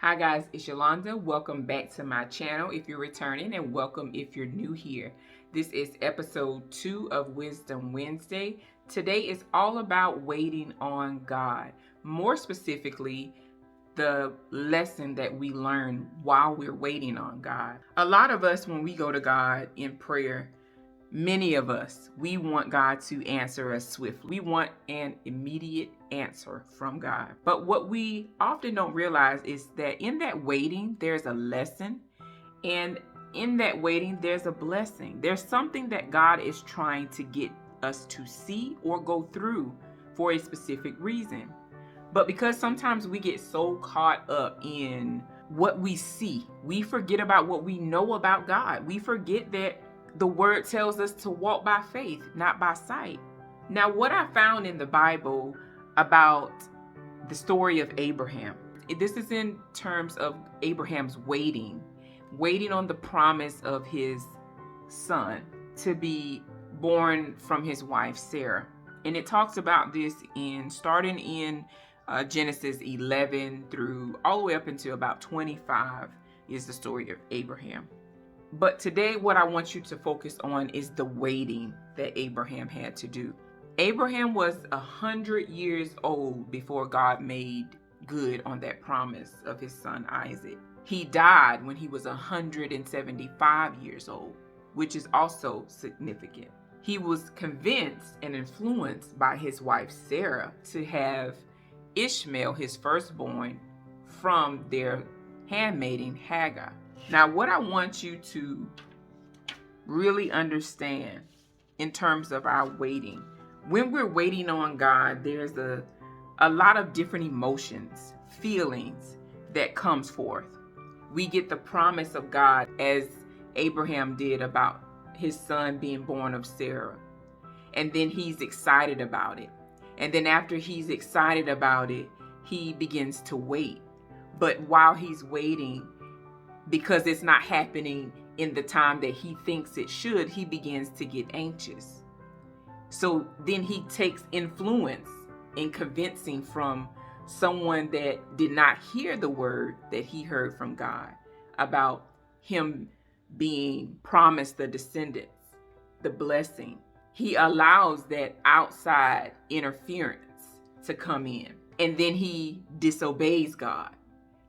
Hi guys, it's Yolanda. Welcome back to my channel if you're returning, and welcome if you're new here. This is episode 2 of Wisdom Wednesday. Today is all about waiting on God. More specifically, the lesson that we learn while we're waiting on God. A lot of us, when we go to God in prayer, many of us, we want God to answer us swiftly. We want an immediate answer from God. But what we often don't realize is that in that waiting, there's a lesson. And in that waiting, there's a blessing. There's something that God is trying to get us to see or go through for a specific reason. But because sometimes we get so caught up in what we see, we forget about what we know about God. We forget that the word tells us to walk by faith, not by sight. Now, what I found in the Bible about the story of Abraham, this is in terms of Abraham's waiting on the promise of his son to be born from his wife, Sarah. And it talks about this starting in Genesis 11 through all the way up until about 25 is the story of Abraham. But today, what I want you to focus on is the waiting that Abraham had to do. Abraham was 100 years old before God made good on that promise of his son Isaac. He died when he was 175 years old, which is also significant. He was convinced and influenced by his wife Sarah to have Ishmael, his firstborn, from their handmaiden Hagar. Now, what I want you to really understand in terms of our waiting, when we're waiting on God, there's a lot of different emotions, feelings that comes forth. We get the promise of God as Abraham did about his son being born of Sarah. And then he's excited about it. And then after he's excited about it, he begins to wait. But while he's waiting, because it's not happening in the time that he thinks it should, he begins to get anxious. So then he takes influence in convincing from someone that did not hear the word that he heard from God about him being promised the descendants, the blessing. He allows that outside interference to come in. And then he disobeys God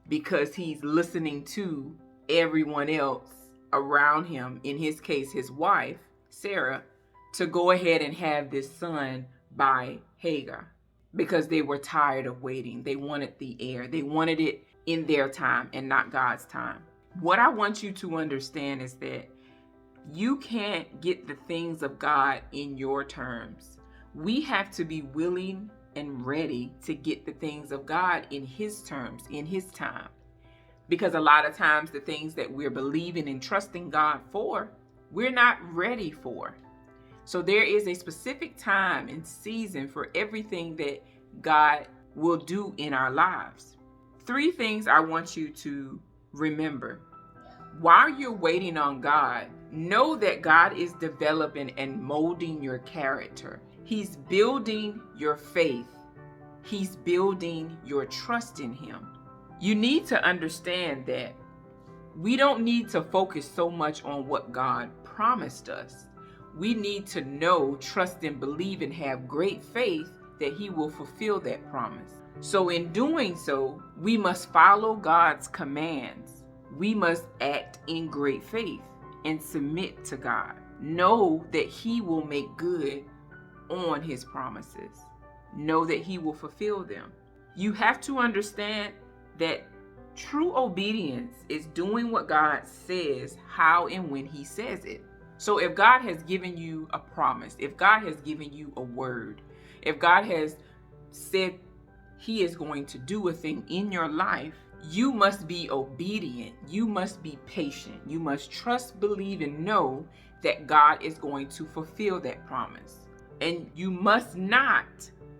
because he's listening to everyone else around him, in his case, his wife, Sarah, to go ahead and have this son by Hagar because they were tired of waiting. They wanted the heir. They wanted it in their time and not God's time. What I want you to understand is that you can't get the things of God in your terms. We have to be willing and ready to get the things of God in his terms, in his time. Because a lot of times the things that we're believing and trusting God for, we're not ready for. So there is a specific time and season for everything that God will do in our lives. 3 things I want you to remember. While you're waiting on God, know that God is developing and molding your character. He's building your faith. He's building your trust in him. You need to understand that we don't need to focus so much on what God promised us. We need to know, trust, and believe and have great faith that he will fulfill that promise. So in doing so, we must follow God's commands. We must act in great faith and submit to God. Know that he will make good on his promises. Know that he will fulfill them. You have to understand that true obedience is doing what God says, how and when he says it. So if God has given you a promise, if God has given you a word, if God has said he is going to do a thing in your life, you must be obedient. You must be patient. You must trust, believe, and know that God is going to fulfill that promise. And you must not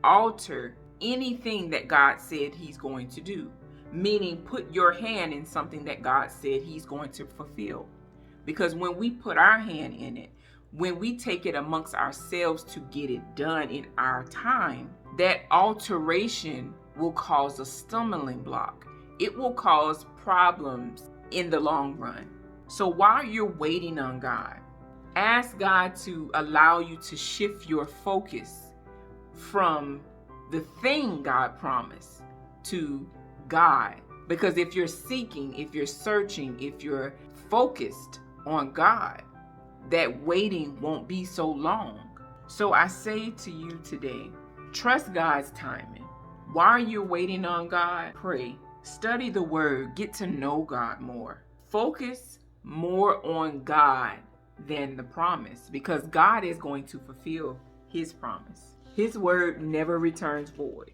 alter anything that God said he's going to do. Meaning put your hand in something that God said he's going to fulfill. Because when we put our hand in it, when we take it amongst ourselves to get it done in our time, that alteration will cause a stumbling block. it will cause problems in the long run. So while you're waiting on God, ask God to allow you to shift your focus from the thing God promised to God. Because if you're seeking, if you're searching, if you're focused on God, that waiting won't be so long. So I say to you today, trust God's timing. While you're waiting on God, pray, study the word, get to know God more. Focus more on God than the promise, because God is going to fulfill his promise. His word never returns void.